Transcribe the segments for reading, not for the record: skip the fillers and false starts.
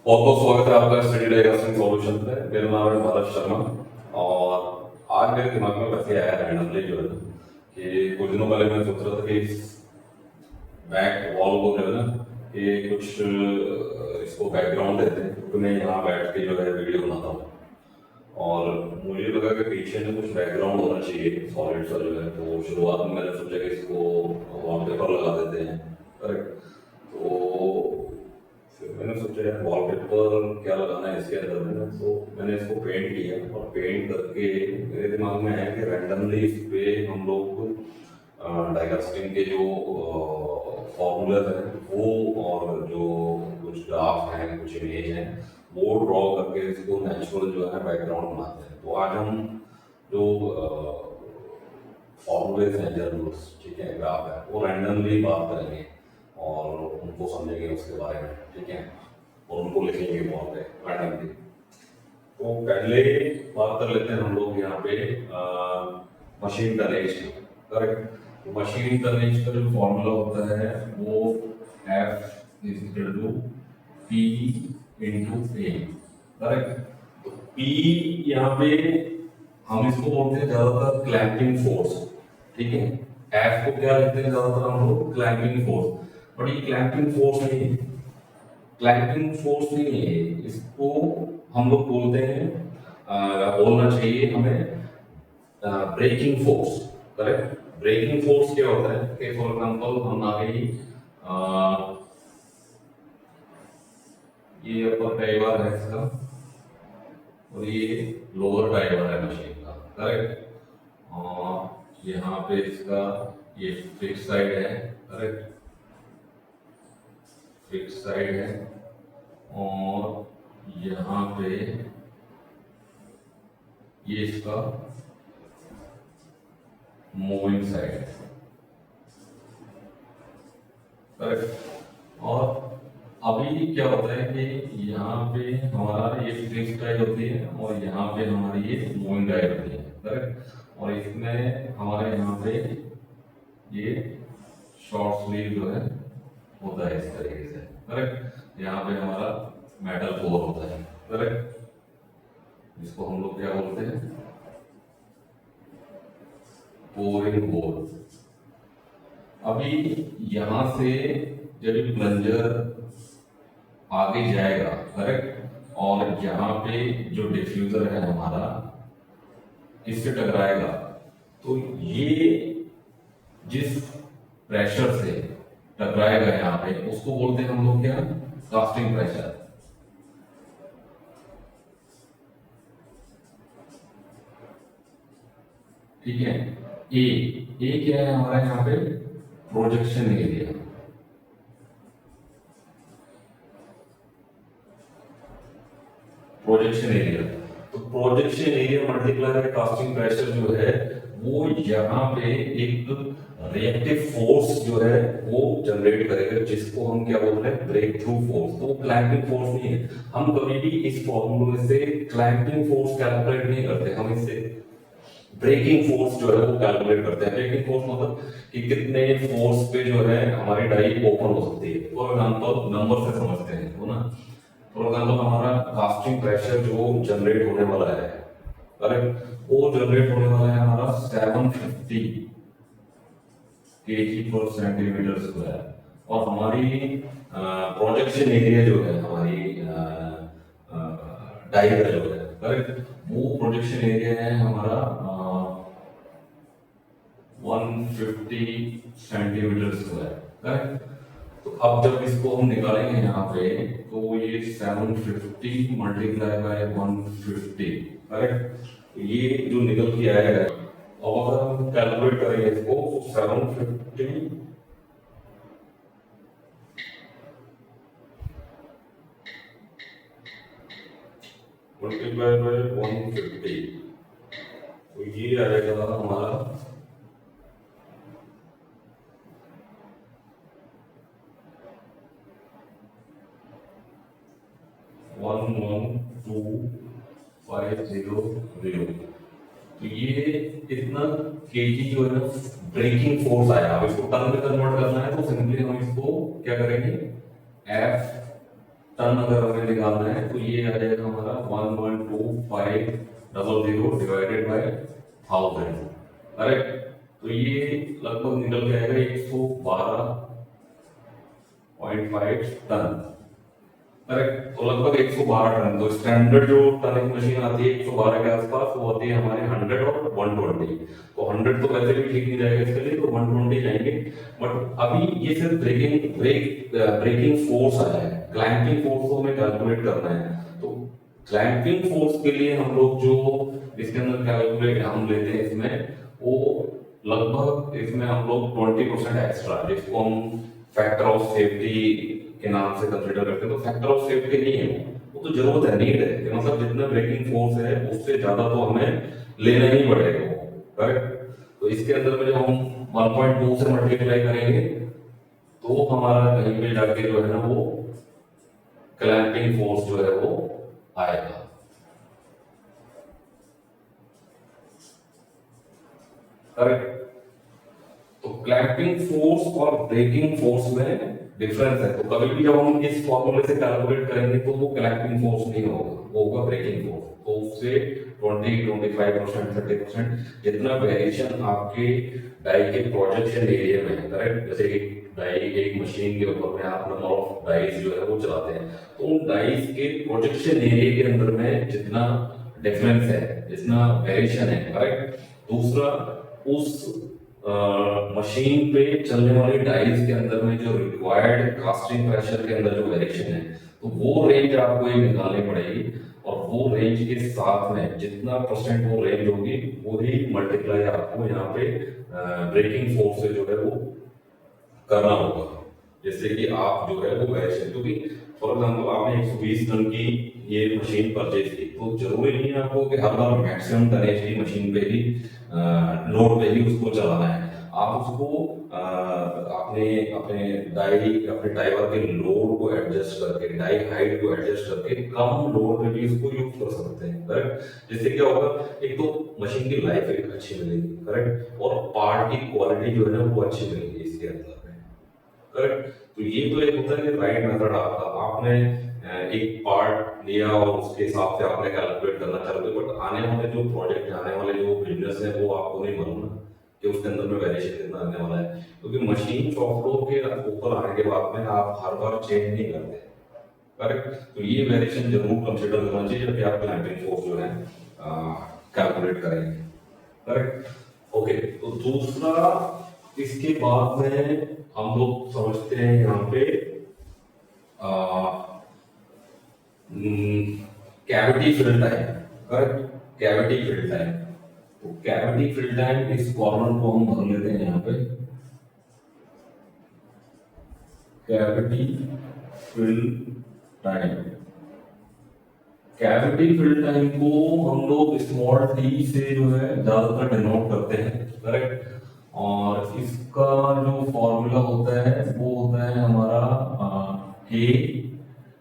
बहुत बहुत स्वागत है आपका स्टडी डायग्रास्टिंग सॉल्यूशन पे। मेरा नाम है भारत शर्मा और आज मेरे दिमाग में वैसे आया रैंडमली जो है कि कुछ दिनों पहले मैं सोच रहा था कि इस बैक वॉल को जो है ना कि कुछ इसको बैकग्राउंड देते हैं क्योंकि मैं यहाँ बैठ के जो है वीडियो बनाता हूँ और मुझे लगा कि पीछे में कुछ बैकग्राउंड होना चाहिए सॉलिड सा जो है। तो शुरुआत में मैंने सोचा कि इसको वॉलपेपर लगा देते हैं, करेक्ट। तो फिर मैंने सोचा यार वॉलपेपर क्या लगाना है इसके अंदर में, तो मैंने इसको पेंट किया और पेंट करके मेरे दिमाग में आया कि रैंडमली इस पे हम लोग डाइग्रास्टिंग के जो फॉर्मूलाज हैं वो और जो कुछ ग्राफ हैं कुछ इमेज हैं वो ड्रॉ करके इसको नेचुरल जो है बैकग्राउंड बनाते हैं। तो आज हम जो फॉर्मूलेज हैं जर्नल्स, ठीक है, ग्राफ है, वो रैंडमली बात करेंगे और उनको समझेंगे उसके बारे में, ठीक है, और उनको लिखेंगे वहाँ पे रैंडमली। तो पहले बात कर लेते हैं हम लोग यहाँ पे मशीन टनेज की, करेक्ट। तो मशीन टनेज का जो फॉर्मूला होता है वो F is equal to P into A, correct. तो P यहाँ पे हम इसको बोलते हैं ज्यादातर क्लैंपिंग फोर्स, ठीक है। F को क्या लिखते हैं ज्यादातर हम लोग क्लैंपिंग फोर्स, बट ये क्लैंपिंग फोर्स नहीं है, क्लैंपिंग फोर्स नहीं है, इसको हम लोग बोलते हैं बोलना चाहिए हमें breaking force, correct. Breaking force क्या होता है कि फॉर एग्जांपल हम आ गई ये अपर डाइवर है इसका और ये लोअर डाइवर है मशीन का, करेक्ट। और यहाँ पे इसका ये फिक्स साइड है, करेक्ट, फिक्स साइड है, और यहाँ पे ये इसका मूविंग साइड है, करेक्ट। और अभी क्या होता है कि यहाँ पे हमारा ये फिक्स डाई होती है और यहाँ पे हमारी ये मूविंग डाई होती है, करेक्ट। और इसमें हमारे यहाँ पे ये शॉर्ट स्लीव जो है होता है इस तरीके से, करेक्ट। यहाँ पे हमारा मेटल कोर होता है, करेक्ट, जिसको हम लोग क्या बोलते हैं कोरिंग बोर्ड। अभी यहाँ से जब प्लंजर आगे जाएगा, करेक्ट, और यहाँ पे जो डिफ्यूजर है हमारा इससे टकराएगा, तो ये जिस प्रेशर से टकराएगा यहाँ पे उसको बोलते हैं हम लोग क्या, कास्टिंग प्रेशर, ठीक है। ए क्या है हमारा यहाँ पे प्रोजेक्शन एरिया, प्रोजेक्शन एरिया। तो projection area multiply by casting pressure जो है वो यहाँ पे एक रिएक्टिव फोर्स जो है वो जनरेट करेगा, जिसको हम क्या बोलते हैं ब्रेक थ्रू फोर्स। तो क्लैंपिंग फोर्स नहीं है, हम कभी भी इस फॉर्मूले से क्लैंपिंग फोर्स कैलकुलेट नहीं करते, हम इससे ब्रेकिंग फोर्स जो है वो कैलकुलेट करते हैं। ब्रेकिंग फोर्स मतलब कि कितने फोर्स पे जो है हमारी डाई ओपन हो सकती है। फॉर एग्जांपल नंबर से समझते हैं तो ना, फॉर एग्जांपल हमारा कास्टिंग प्रेशर जो जनरेट होने वाला है, करेक्ट, वो जनरेट होने वाला है हमारा 750 kg पर सेंटीमीटर स्क्वायर। और हमारी प्रोजेक्शन एरिया जो है हमारी डाई का जो है, करेक्ट, वो प्रोजेक्शन एरिया है हमारा 150 सेंटीमीटर स्क्वायर, करेक्ट। तो अब जब इसको हम निकालेंगे यहाँ पे तो ये 750 मल्टीप्लाई बाय 150, करेक्ट, ये जो निकल के आएगा। और अगर हम कैलकुलेट करेंगे इसको तो 750 मल्टीप्लाई बाय 150, तो ये आएगा हमारा 11250। तो ये इतना केजी जो है ना ब्रेकिंग फोर्स आया। अब इसको टन में कन्वर्ट करना है तो सिंपली हम इसको क्या करेंगे, F टन अगर हमें निकालना है तो ये आ जाएगा हमारा 1.2500 डिवाइडेड बाय 1000, करेक्ट। तो ये लगभग निकल के आएगा 112.5 टन, करेक्ट। तो लगभग 112 टन। तो स्टैंडर्ड जो टनिंग मशीन आती है 112 के आसपास, वो होती है हमारे 100 और 120। तो 100 तो वैसे भी ठीक नहीं जाएगा इसके लिए, तो 120 जाएंगे। बट अभी ये सिर्फ ब्रेकिंग फोर्स आया है, क्लैंपिंग फोर्स को हमें कैलकुलेट करना है। तो क्लैंपिंग फोर्स के लिए हम लोग जो इसके अंदर कैलकुलेट हम लेते हैं इसमें, वो लगभग इसमें हम लोग 20% एक्स्ट्रा, जिसको हम फैक्टर ऑफ सेफ्टी के नाम से कंसिडर करते हैं। तो फैक्टर ऑफ सेफ्टी नहीं है, वो तो जरूरत है, नीड है कि मतलब जितना ब्रेकिंग फोर्स है उससे ज्यादा तो हमें लेना ही पड़ेगा, करेक्ट। तो इसके अंदर में जब हम 1.2 से मल्टीप्लाई करेंगे तो हमारा कहीं पे जाके जो है ना वो क्लैंपिंग फोर्स जो है वो आएगा, करेक्ट। तो क्लैंपिंग फोर्स और ब्रेकिंग फोर्स में डिफरेंस है। तो कभी भी जब हम इस फॉर्मूले से कैलकुलेट करेंगे तो वो क्लैंपिंग फोर्स नहीं होगा, वो होगा ब्रेकिंग फोर्स। तो उससे 20-25%, 30% जितना वेरिएशन आपके डाई के प्रोजेक्शन एरिया में है, करेक्ट। जैसे एक डाई एक मशीन के ऊपर में आप नंबर ऑफ डाइज जो है वो चलाते हैं, तो उन डाइज के प्रोजेक्शन एरिया के अंदर में जितना डिफरेंस है, जितना वेरिएशन है, करेक्ट। दूसरा, उस मशीन पे चलने वाली डाइज के अंदर में जो रिक्वायर्ड कास्टिंग प्रेशर के अंदर जो वेरिएशन है, तो वो रेंज आपको ये निकालनी पड़ेगी। और वो रेंज के साथ में जितना परसेंट वो रेंज होगी, वही मल्टीप्लाई आपको यहाँ पे ब्रेकिंग फोर्स से जो है वो करना होगा। जैसे कि आप जो है वो वेरिएशन, क्योंकि फॉर एग्जाम्पल आपने 120 टन की ये मशीन परचेज की, तो जरूरी नहीं है आपको कि हर बार मैक्सिमम टनेज की मशीन पे ही लोड पे ही उसको चलाना है। आप उसको अपने अपने अपने ड्राइवर के लोड को एडजस्ट करके, डाई हाइट को एडजस्ट करके कम लोड पे भी उसको यूज कर सकते हैं, करेक्ट। जिससे क्या होगा, एक तो मशीन की लाइफ एक अच्छी मिलेगी, करेक्ट, और पार्ट की क्वालिटी जो है ना वो अच्छी मिलेगी इसके अंदर, करेक्ट। तो ये तो एक होता है कि राइट मेथड आपका, आपने एक पार्ट लिया और उसके हिसाब से आपने कैलकुलेट करना चाहते हो। बट आने वाले जो प्रोजेक्ट, आने वाले जो बिजनेस है, वो आपको नहीं मालूम ना कि उसके अंदर में वेरिएशन कितना आने वाला है, क्योंकि मशीन शॉप फ्लोर के ऊपर आने के बाद में आप हर बार चेंज नहीं करते, करेक्ट। तो ये वेरिएशन जरूर कंसिडर करना चाहिए जब आप क्लैंपिंग फोर्स जो है कैलकुलेट करेंगे, करेक्ट। ओके, तो दूसरा, इसके बाद में हम लोग समझते हैं यहाँ पे cavity fill time, correct. Cavity fill time, तो कैविटी फिल टाइम इस कॉर्नर को हम भर लेते हैं यहाँ पे, cavity fill time. Cavity fill time को हम लोग स्मॉल टी से जो है ज्यादातर डिनोट करते हैं, करेक्ट। और इसका जो फॉर्मूला होता है वो होता है हमारा के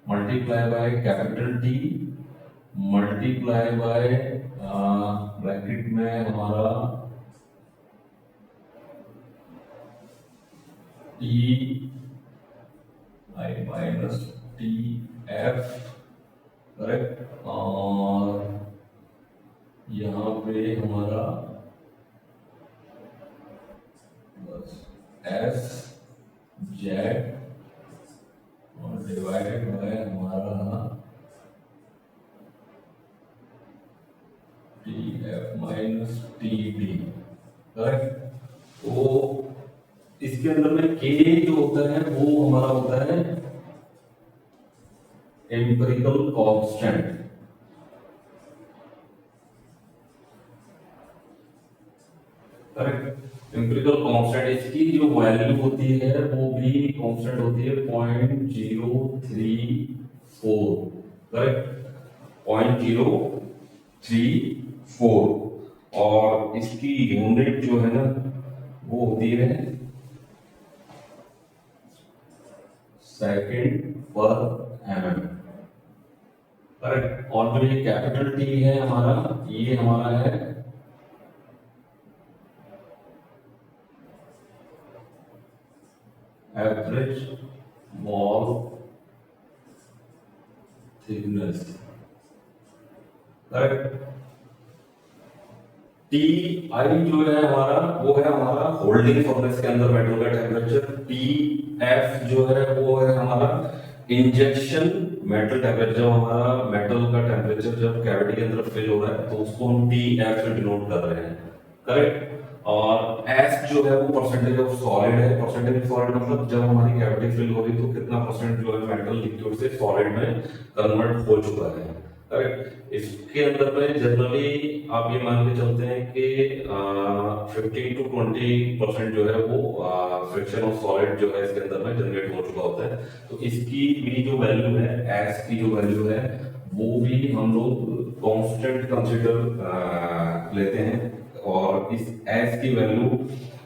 multiply by capital T multiply by bracket में हमारा T I minus T F, correct. और यहाँ पे हमारा एस जेड और डिवाइडेड बाय हमारा T F minus T D, correct. तो इसके अंदर में के जो होता है वो हमारा होता है empirical constant, correct. Empirical constant, इसकी जो वैल्यू होती है वो भी कांस्टेंट होती है 0.034, करेक्ट, 0.034। और इसकी यूनिट जो है ना वो होती है सेकंड पर एमएम, करेक्ट। और जो ये कैपिटल टी है हमारा, ये हमारा है average wall thickness, correct. T I जो है हमारा वो है हमारा होल्डिंग फर्नेस के अंदर मेटल का टेम्परेचर। टी एफ जो है वो है हमारा इंजेक्शन मेटल टेम्परेचर। जब हमारा मेटल का टेम्परेचर जब कैविटी के अंदर फिल हो रहा है तो उसको हम टी एफ से डिनोट कर रहे हैं, करेक्ट। और एस जो है वो परसेंटेज ऑफ सॉलिड है। परसेंटेज ऑफ सॉलिड मतलब जब हमारी कैविटी फिल हो रही तो कितना परसेंट जो है मेटल लिक्विड से सॉलिड में कन्वर्ट हो चुका है, करेक्ट। इसके अंदर में जनरली आप ये मान के चलते हैं कि 15 to 20% जो है वो फ्रिक्शन ऑफ सॉलिड जो है इसके अंदर में जनरेट हो चुका होता है। तो इसकी भी जो वैल्यू है, एस की जो वैल्यू है वो भी हम लोग कांस्टेंट कंसीडर लेते हैं। और इस एस की वैल्यू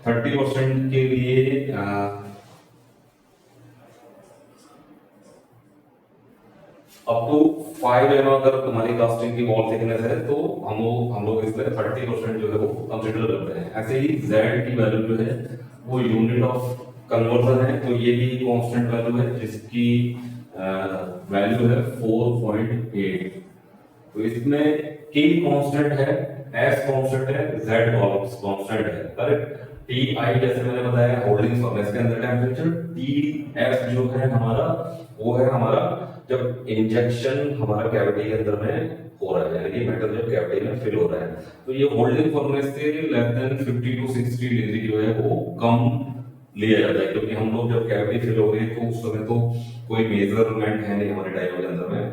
30% के लिए अप टू 5 mm अगर हमारी कास्टिंग की वॉल थिकनेस है तो हम लोग इसमें 30% जो है वो कंसीडर करते हैं। ऐसे ही Z की वैल्यू जो है वो यूनिट ऑफ कन्वर्जन है, तो ये भी कांस्टेंट वैल्यू है जिसकी वैल्यू है 4.8। तो इसमें K कांस्टेंट है, S कांस्टेंट है, Z कांस्टेंट है, करेक्ट। टी आई जैसे मैंने बताया होल्डिंग फर्नेस के अंदर टेम्परेचर। टी एफ जो है हमारा वो है हमारा जब इंजेक्शन हमारा कैविटी के अंदर में हो रहा है, यानी कि मेटल जब कैविटी में फिल हो रहा है। तो ये होल्डिंग फर्नेस से लेस देन 50 to 60 डिग्री जो है वो कम लिया जाता है, क्योंकि हम लोग जब कैविटी फिल हो रही है तो उस समय तो कोई मेजरमेंट है नहीं हमारे डायग्राम के अंदर में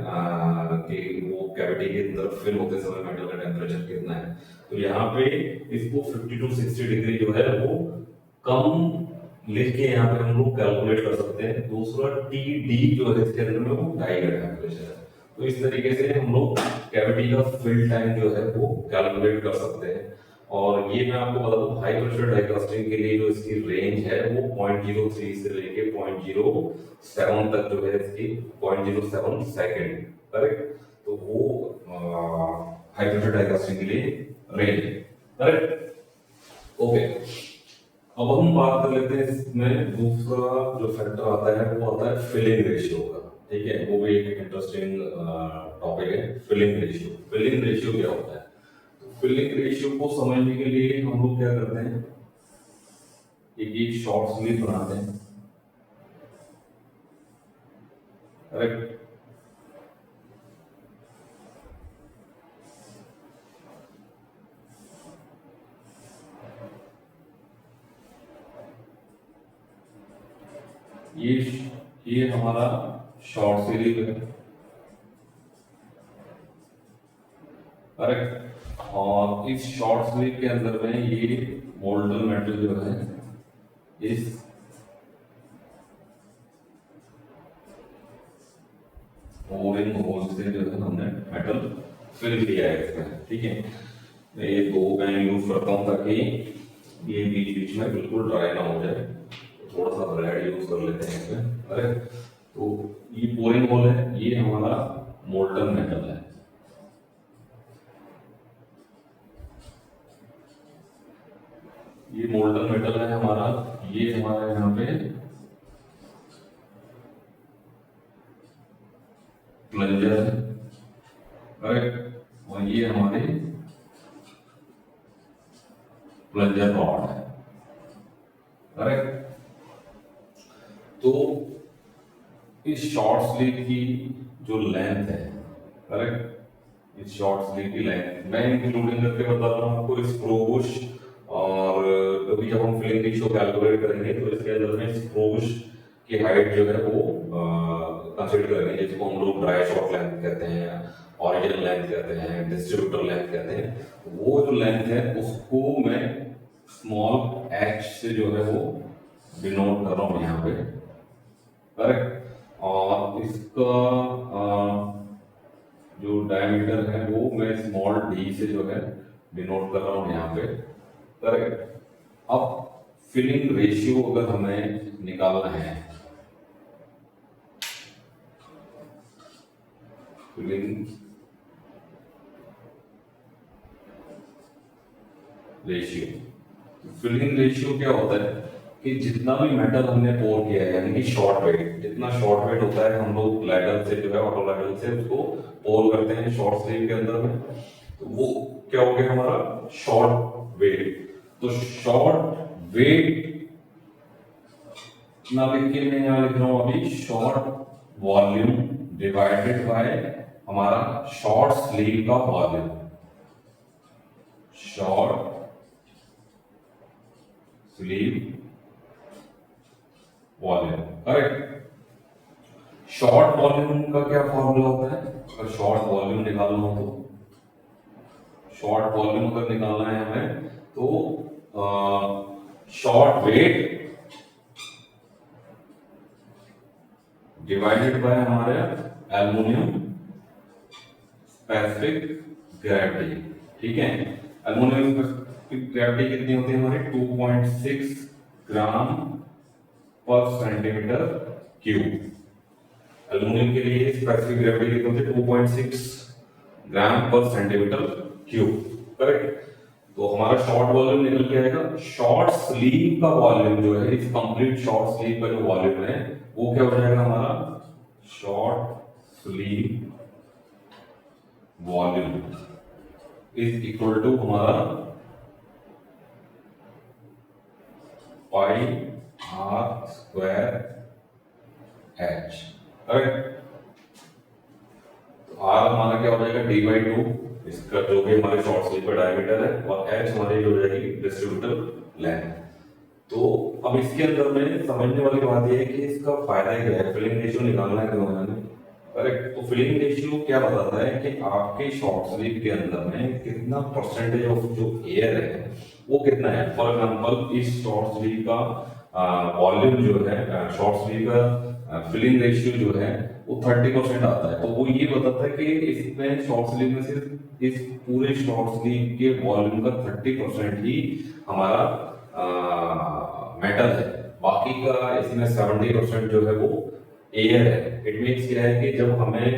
कि वो कैविटी के अंदर फिल होते समय मेटल का टेम्परेचर कितना है। तो यहाँ पे इसको 50 to 60 डिग्री जो है वो कम लिख के यहाँ पे हम लोग कैलकुलेट कर सकते हैं। दूसरा टी डी जो है इसके अंदर में वो डाई का टेम्परेचर है। तो इस तरीके से हम लोग कैविटी का फिल टाइम जो है वो कैलकुलेट कर सकते हैं। और ये मैं आपको बता दूं हाई प्रेशर डाई कास्टिंग के लिए जो इसकी रेंज है वो 0.03 से लेके 0.07 तक जो है इसकी 0.07 सेकेंड, करेक्ट। तो वो हाई प्रेशर डाई कास्टिंग के लिए रेंज है, करेक्ट। ओके, अब हम बात कर लेते हैं इसमें दूसरा जो फैक्टर आता है वो आता है फिलिंग रेशियो का, ठीक है। वो भी एक इंटरेस्टिंग टॉपिक है, फिलिंग रेशियो। फिलिंग रेशियो क्या होता है? तो फिलिंग रेशियो को समझने के लिए हम लोग क्या करते हैं, एक शॉर्ट स्लीव बनाते हैं, करेक्ट। ये हमारा शॉर्ट स्लीव है, करेक्ट। और इस शॉर्ट स्लीव के अंदर में ये मोल्टन मेटल जो है इस बोरिंग होल से जो है हमने मेटल फिल किया है इसमें, ठीक है। ये दो मैं यूज करता हूँ ताकि ये बीच बीच में बिल्कुल ड्राई ना हो जाए। थोड़ा सा रेड यूज कर लेते हैं इसमें, अरे। तो ये बोरिंग होल है, ये हमारा मोल्टन मेटल है, ये मोल्टन मेटल है हमारा। ये हमारा यहाँ पे प्लंजर है, करेक्ट। और ये हमारे प्लंजर रॉड है, करेक्ट। तो इस शॉर्ट स्लीव की जो लेंथ है, करेक्ट, इस शॉर्ट स्लीव की लेंथ मैं इंक्लूडिंग करके बता रहा हूँ आपको स्क्रू बुश। और कभी जब हम फिलिंग रेशियो कैलकुलेट करेंगे तो इसके अंदर में स्क्रू बुश की हाइट जो है वो कंसीडर करेंगे, जिसको हम लोग ड्राई शॉर्ट लेंथ कहते हैं, ऑरिजिनल लेंथ कहते हैं, डिस्ट्रीब्यूटर लेंथ कहते हैं। वो जो लेंथ है उसको मैं स्मॉल एच से जो है वो डिनोट कर रहा हूँ यहाँ पे, करेक्ट। और इसका जो डायमीटर है वो मैं स्मॉल डी से जो है डिनोट कर रहा हूँ यहाँ पे, करेक्ट। अब फिलिंग रेशियो अगर हमें निकालना है, फिलिंग रेशियो, फिलिंग रेशियो क्या होता है कि जितना भी मेटल हमने पोर किया है, यानी कि शॉर्ट वेट, जितना शॉर्ट वेट होता है हम लोग लैडल से जो है ऑटो लैडल से उसको पोर करते हैं शॉर्ट स्लीव के अंदर में, तो वो क्या हो गया हमारा शॉर्ट वेट। तो शॉर्ट वेट ना लिख के मैं यहाँ लिख रहा हूँ अभी शॉर्ट वॉल्यूम डिवाइडेड बाय हमारा शॉर्ट स्लीव का volume, short sleeve volume, correct. Short volume का क्या फॉर्मूला होता है? अगर शॉर्ट वॉल्यूम निकालना हो तो शॉर्ट वॉल्यूम अगर निकालना है हमें तो शॉर्ट वेट डिवाइडेड बाय हमारे एल्युमिनियम स्पेसिफिक ग्रेविटी, ठीक है। एल्युमिनियम स्पेसिफिक ग्रेविटी कितनी होती है हमारी 2.6 ग्राम पर सेंटीमीटर क्यूब। एल्युमिनियम के लिए स्पेसिफिक ग्रेविटी कितनी होती है 2.6 ग्राम पर सेंटीमीटर क्यूब, करेक्ट। तो हमारा शॉर्ट वॉल्यूम निकल के आएगा। शॉर्ट स्लीव का वॉल्यूम जो है, इस कंप्लीट शॉर्ट स्लीव का जो वॉल्यूम है वो क्या हो जाएगा हमारा short sleeve volume is equal to हमारा pi r square h, correct. तो आर हमारा क्या हो जाएगा d/2, इसका जो भी हमारे शॉर्ट स्लीव का डायमीटर है, और एच हमारी जो हो जाएगी डिस्ट्रीब्यूटर लेंथ। तो अब इसके अंदर में समझने वाली बात यह है कि इसका फायदा क्या है, फिलिंग रेशियो निकालना है क्यों हमें, करेक्ट। तो फिलिंग रेशियो क्या बताता है कि आपके शॉर्ट स्लीव के अंदर में कितना परसेंटेज ऑफ जो एयर है वो कितना है। फॉर एग्जांपल इस शॉर्ट स्लीव का वॉल्यूम जो है, शॉर्ट स्लीव का फिलिंग रेशियो जो है वो 30% आता है। तो वो ये बताता है कि इसमें शॉर्ट स्लीव में सिर्फ इस पूरे शॉर्ट स्लीव के वॉल्यूम का 30% ही हमारा मेटल है, बाकी का इसमें 70% जो है वो एयर है। इट मीन्स क्या है कि जब हमें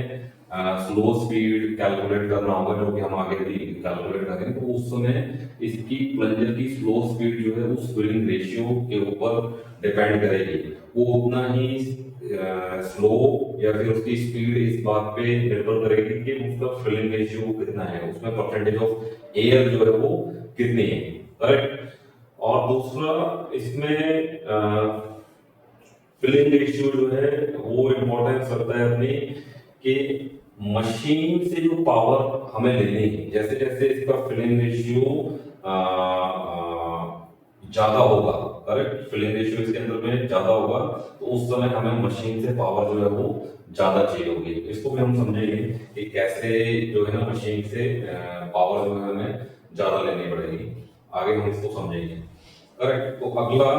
स्लो स्पीड कैलकुलेट करना होगा, जो कि हम आगे भी कैलकुलेट करेंगे, तो उस समय इसकी प्लंजर की स्लो स्पीड जो है उस फिलिंग रेशियो के ऊपर डिपेंड करेगी। वो उतना ही स्लो या फिर उसकी स्पीड इस बात पे निर्भर करेगी कि उसका फिलिंग रेशियो कितना है, उसमें परसेंटेज ऑफ एयर जो है वो कितनी है, करेक्ट। और दूसरा इसमें फिलिंग रेशियो जो है वो इम्पोर्टेंस रखता है अपनी कि मशीन से जो पावर हमें लेनी है, जैसे जैसे इसका फिलिंग रेशियो ज्यादा होगा, करेक्ट, फिलिंग रेशियो इसके अंदर में ज्यादा होगा, तो उस समय हमें मशीन से पावर जो है वो ज्यादा चाहिए होगी। इसको भी हम समझेंगे कि कैसे जो है ना मशीन से पावर जो है हमें ज्यादा लेनी पड़ेगी, आगे हम इसको समझेंगे, करेक्ट। तो अगला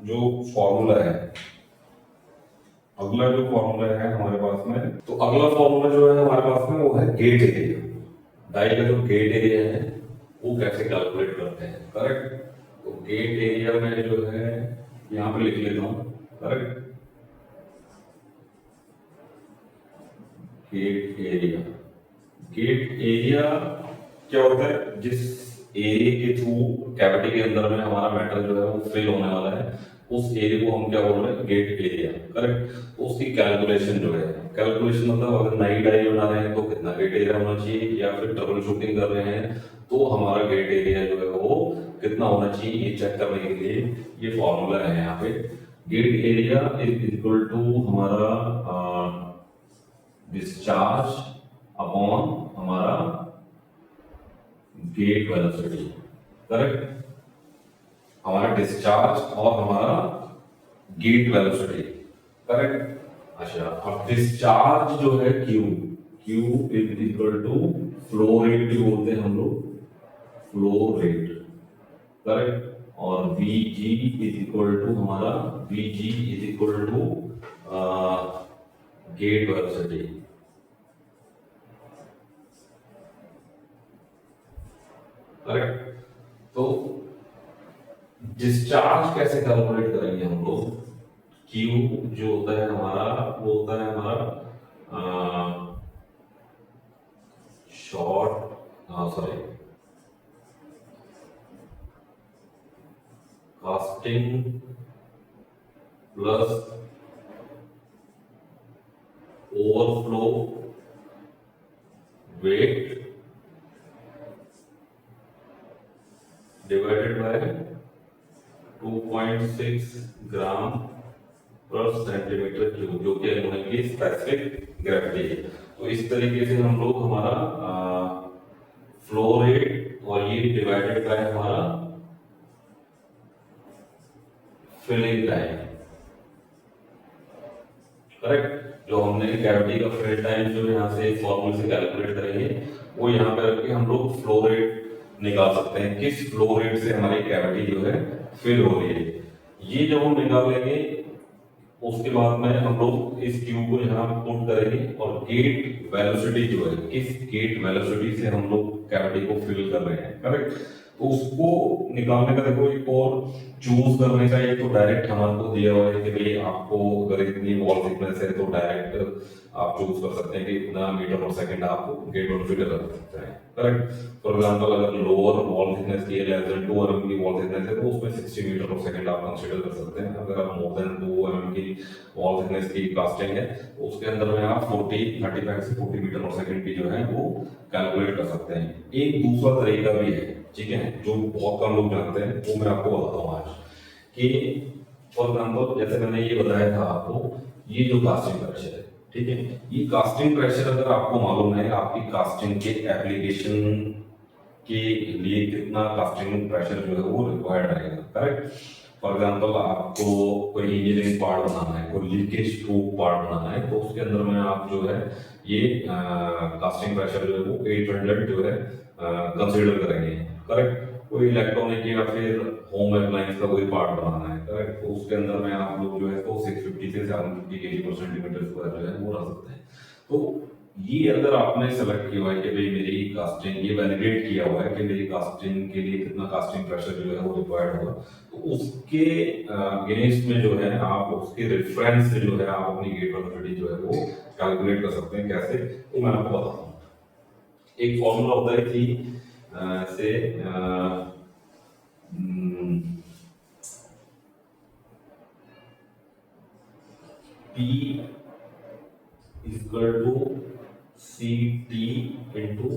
जो फॉर्मूला है, अगला जो फॉर्मूला है हमारे पास में, तो अगला फॉर्मूला जो है हमारे पास में वो है गेट एरिया। डाई का जो गेट एरिया है वो कैसे कैलकुलेट करते हैं, करेक्ट। तो गेट एरिया में जो है यहाँ पे लिख लेता हूँ, correct. Gate area, gate area क्या होता है, जिस एरिया के थ्रू कैविटी के अंदर में हमारा मेटल जो है वो फिल होने वाला है, उस एरिया को हम क्या बोल रहे हैं, गेट एरिया, करेक्ट। तो उसकी कैलकुलेशन जो है, कैलकुलेशन मतलब अगर नई डाई बना रहे हैं तो कितना गेट एरिया होना चाहिए, या फिर ट्रबल शूटिंग कर रहे हैं तो हमारा गेट एरिया जो है वो कितना होना चाहिए, ये चेक करने के लिए ये फॉर्मूला है यहाँ पे। Gate area is equal to हमारा डिस्चार्ज अपॉन हमारा गेट वेलोसिटी, करेक्ट। हमारा डिस्चार्ज और हमारा गेट वेलोसिटी, करेक्ट। अच्छा, अब डिस्चार्ज जो है Q, Q is equal to flow rate जो बोलते हैं हम लोग, फ्लो रेट, करेक्ट। और Vg इज इक्वल टू हमारा Vg is equal to gate velocity, correct. तो डिस्चार्ज कैसे कैलकुलेट करेंगे हम लोग, Q जो होता है हमारा वो होता है हमारा sorry casting plus overflow weight divided by 2.6 ग्राम पर सेंटीमीटर क्यूब, जो कि एल्यूमिनियम की स्पेसिफिक ग्रेविटी है। तो इस तरीके से हम लोग हमारा फ्लो रेट और ये डिवाइडेड बाय हमारा फिलिंग टाइम, करेक्ट, जो हमने कैविटी का फिल टाइम जो यहाँ से इस फॉर्मूले से कैलकुलेट करेंगे वो यहाँ पे रख के हम लोग फ्लो रेट निकाल सकते हैं, किस फ्लो रेट से हमारी कैविटी जो है फिल हो रही है। ये जब हम निकाल लेंगे उसके बाद में हम लोग इस ट्यूब को यहाँ पुट करेंगे और गेट वेलोसिटी जो है, किस गेट वेलोसिटी से हम लोग कैविटी को फिल कर रहे हैं, करेक्ट, तो उसको निकालने का देखो एक और चूज करने का, एक तो डायरेक्ट हमारे को दिया हुआ है कि भाई आपको अगर इतनी वॉल थिकनेस है तो डायरेक्ट आप चूज कर सकते हैं कि इतना मीटर पर सेकंड आप गेट वेलोसिटी कर सकते हैं, करेक्ट। फॉर एग्जांपल अगर लोअर वॉल थिकनेस की लेस देन 2 mm की वॉल थिकनेस है तो उसमें 60 मीटर पर सेकंड आप कंसीडर कर सकते हैं। अगर आप मोर देन 2 mm की वॉल थिकनेस की कास्टिंग है तो उसके अंदर में आप 35 से 40 मीटर पर सेकंड की जो है वो कैलकुलेट कर सकते हैं। एक दूसरा तरीका भी है, ठीक है, जो बहुत कम लोग जानते हैं, वो मैं आपको बताता हूँ आज कि फॉर एग्जांपल जैसे मैंने ये बताया था आपको, ये जो कास्टिंग प्रेशर है, ठीक है, ये कास्टिंग प्रेशर अगर आपको मालूम है आपकी कास्टिंग के एप्लीकेशन के लिए कितना कास्टिंग प्रेशर जो है वो रिक्वायर्ड रहेगा, करेक्ट। फॉर एग्जांपल आपको कोई इंजीनियरिंग पार्ट बनाना है, कोई लीकेज प्रूफ पार्ट बनाना है, तो उसके अंदर में आप जो है ये कास्टिंग प्रेशर जो है वो 800 जो है कंसीडर करेंगे, करेक्ट। कोई इलेक्ट्रॉनिक या फिर होम अप्लायंस का कोई पार्ट बनाना है, करेक्ट, तो उसके अंदर में आप लोग जो है तो 650 से 750 kg पर सेंटीमीटर स्क्वायर जो है वो रह सकते हैं। तो ये अगर आपने सेलेक्ट किया है कि भाई मेरी कास्टिंग, ये वैलिडेट किया हुआ है कि मेरी कास्टिंग के लिए कितना कास्टिंग प्रेशर जो है वो रिक्वायर्ड होगा, तो उसके अगेंस्ट में जो है आप उसके रेफरेंस से जो है आप अपनी गेट वेलोसिटी जो है वो कैलकुलेट कर सकते हैं। कैसे, तो मैं आपको बताता हूँ। एक फॉर्मूला होता है कि से P equal to C T into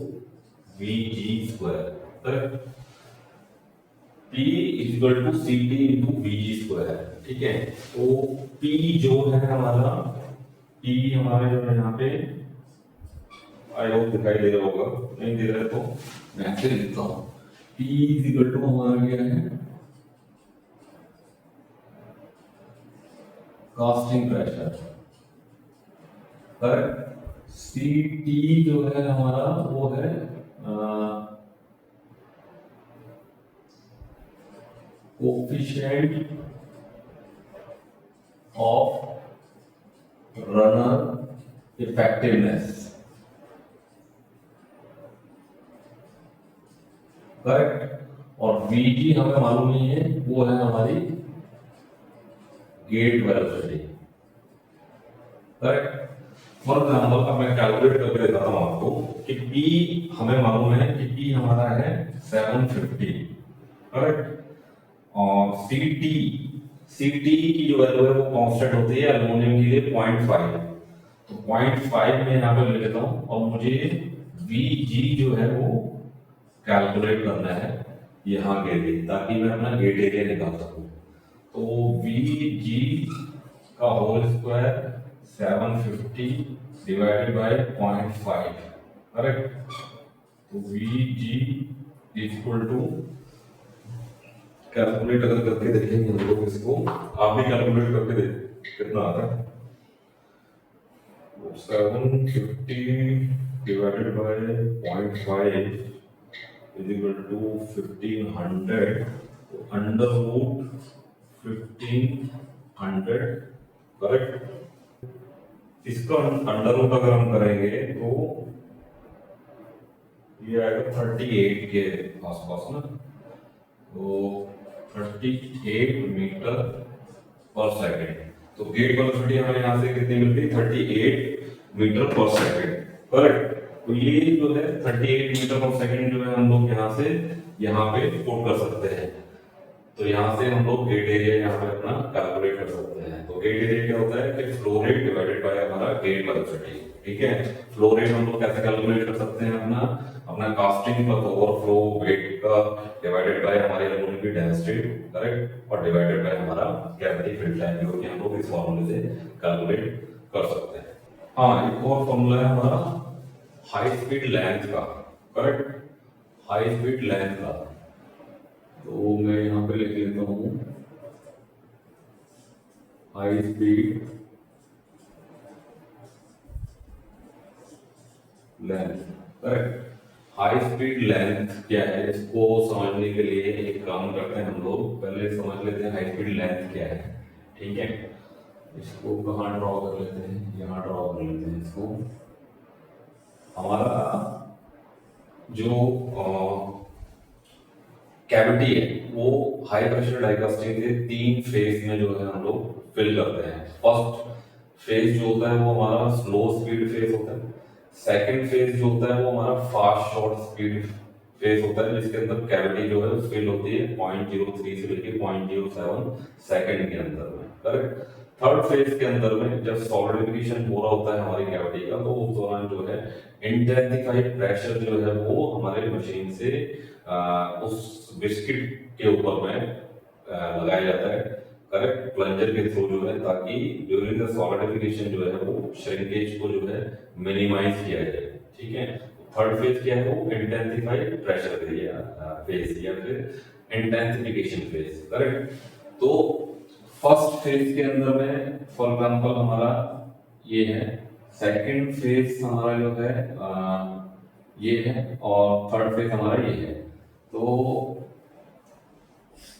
V G square, correct, P equal to C T into V G square, ठीक है। तो P जो है हमारा, P हमारे जो है यहाँ पे आई होप दिखाई दे रहा होगा, नहीं दे रहा है तो मैं ऐसे लिखता हूँ, P इक्वल टू हमारा क्या है, casting pressure, correct. C T जो है हमारा वो है coefficient of runner effectiveness, correct. और वीजी हमें मालूम नहीं है, वो है हमारी gate velocity, correct. For example अब मैं कैलकुलेट करके दिखाता हूं आपको कि P हमें मालूम है कि P हमारा है 750, करेक्ट, और CT की जो वैल्यू है वो कांस्टेंट होती है एल्युमिनियम के लिए 0.5, तो 0.5 में यहाँ पर ले लेता हूँ और मुझे VG जो है वो कैलकुलेट करना है यहाँ के लिए, ताकि मैं अपना गेट एरिया निकाल सकूं। तो VG का whole square 750 divided by 0.5, correct. तो VG इक्वल टू, कैलकुलेट अगर करके देखेंगे हम लोग इसको, आप भी कैलकुलेट करके देख कितना आता है, 750 divided by 0.5 is equal to 1500, तो अंडर रूट 1500, करेक्ट। इसका अंडर रूट अगर हम करेंगे तो ये आएगा 38 के आसपास ना, तो 38 मीटर पर सेकंड। तो गेट वेलोसिटी हमें यहाँ से कितनी मिलती है, 38 मीटर पर सेकंड, करेक्ट। तो ये जो है 38 मीटर पर सेकंड जो है हम लोग यहाँ से यहाँ पे पुट कर सकते हैं। तो यहाँ से हम लोग गेट एरिया यहाँ पे अपना कैलकुलेट कर सकते हैं। तो गेट एरिया क्या होता है कि फ्लो रेट डिवाइडेड बाय हमारा गेट वेलोसिटी, ठीक है। फ्लो रेट हम लोग कैसे कैलकुलेट कर सकते हैं, अपना अपना कास्टिंग प्लस ओवरफ्लो वेट का डिवाइडेड बाय हमारी एल्यूमिनियम की डेंसिटी, करेक्ट, और डिवाइडेड बाय हमारा कैविटी फिल टाइम, जो कि हम लोग इस फॉर्मूले से कैलकुलेट कर सकते हैं। हाँ, एक और फॉर्मूला है हमारा हाई स्पीड लेंथ का, करेक्ट, हाई स्पीड लेंथ का। तो मैं यहाँ पे लिख लेता हूँ high speed length, correct. High speed length क्या है, इसको समझने के लिए एक काम करते हैं हम लोग, पहले समझ लेते हैं हाई स्पीड लेंथ क्या है, ठीक है। इसको कहाँ ड्रॉ कर लेते हैं, यहाँ ड्रॉ कर लेते हैं इसको। हमारा जो कैविटी है वो हाई प्रेशर डाई कास्टिंग से 3 फेज में जो है हम लोग फिल करते हैं। फर्स्ट फेज जो होता है वो हमारा स्लो स्पीड फेज होता है। सेकंड फेज जो होता है वो हमारा फास्ट शॉर्ट स्पीड फेज होता है, जिसके अंदर कैविटी जो है फिल होती है 0.03 से लेकर 0.07 सेकंड के अंदर में, करेक्ट। थर्ड फेज के अंदर में जब सॉलिडिफिकेशन हो रहा होता है हमारी कैविटी का, तो उस दौरान जो है इंटेंसिफाइड प्रेशर जो है वो हमारे मशीन से उस बिस्किट के ऊपर में लगाया जाता है, करेक्ट, प्लंजर के थ्रू जो है, ताकि ड्यूरिंग द सॉलिडिफिकेशन जो है वो श्रिंकेज को जो है मिनिमाइज किया जाए, ठीक है। थर्ड फेज क्या है, वो इंटेंसिफाइड प्रेशर फेज या फिर इंटेंसिफिकेशन फेज, करेक्ट। तो फर्स्ट फेज के अंदर में फॉर एग्जांपल हमारा ये है, सेकंड फेज हमारा जो है ये है, और थर्ड फेज हमारा ये है। तो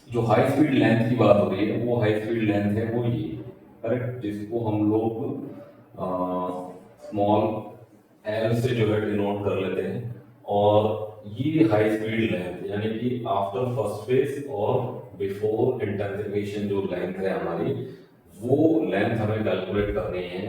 जो हाई स्पीड लेंथ की बात हो रही है, वो हाई स्पीड लेंथ है वो ये, करेक्ट, जिसको हम लोग स्मॉल एल से जो है डिनोट कर लेते हैं। और ये हाई स्पीड लेंथ यानी कि आफ्टर फर्स्ट फेज और बिफोर इंटेंसिफिकेशन जो लेंथ है हमारी, वो लेंथ हमें कैलकुलेट करनी है,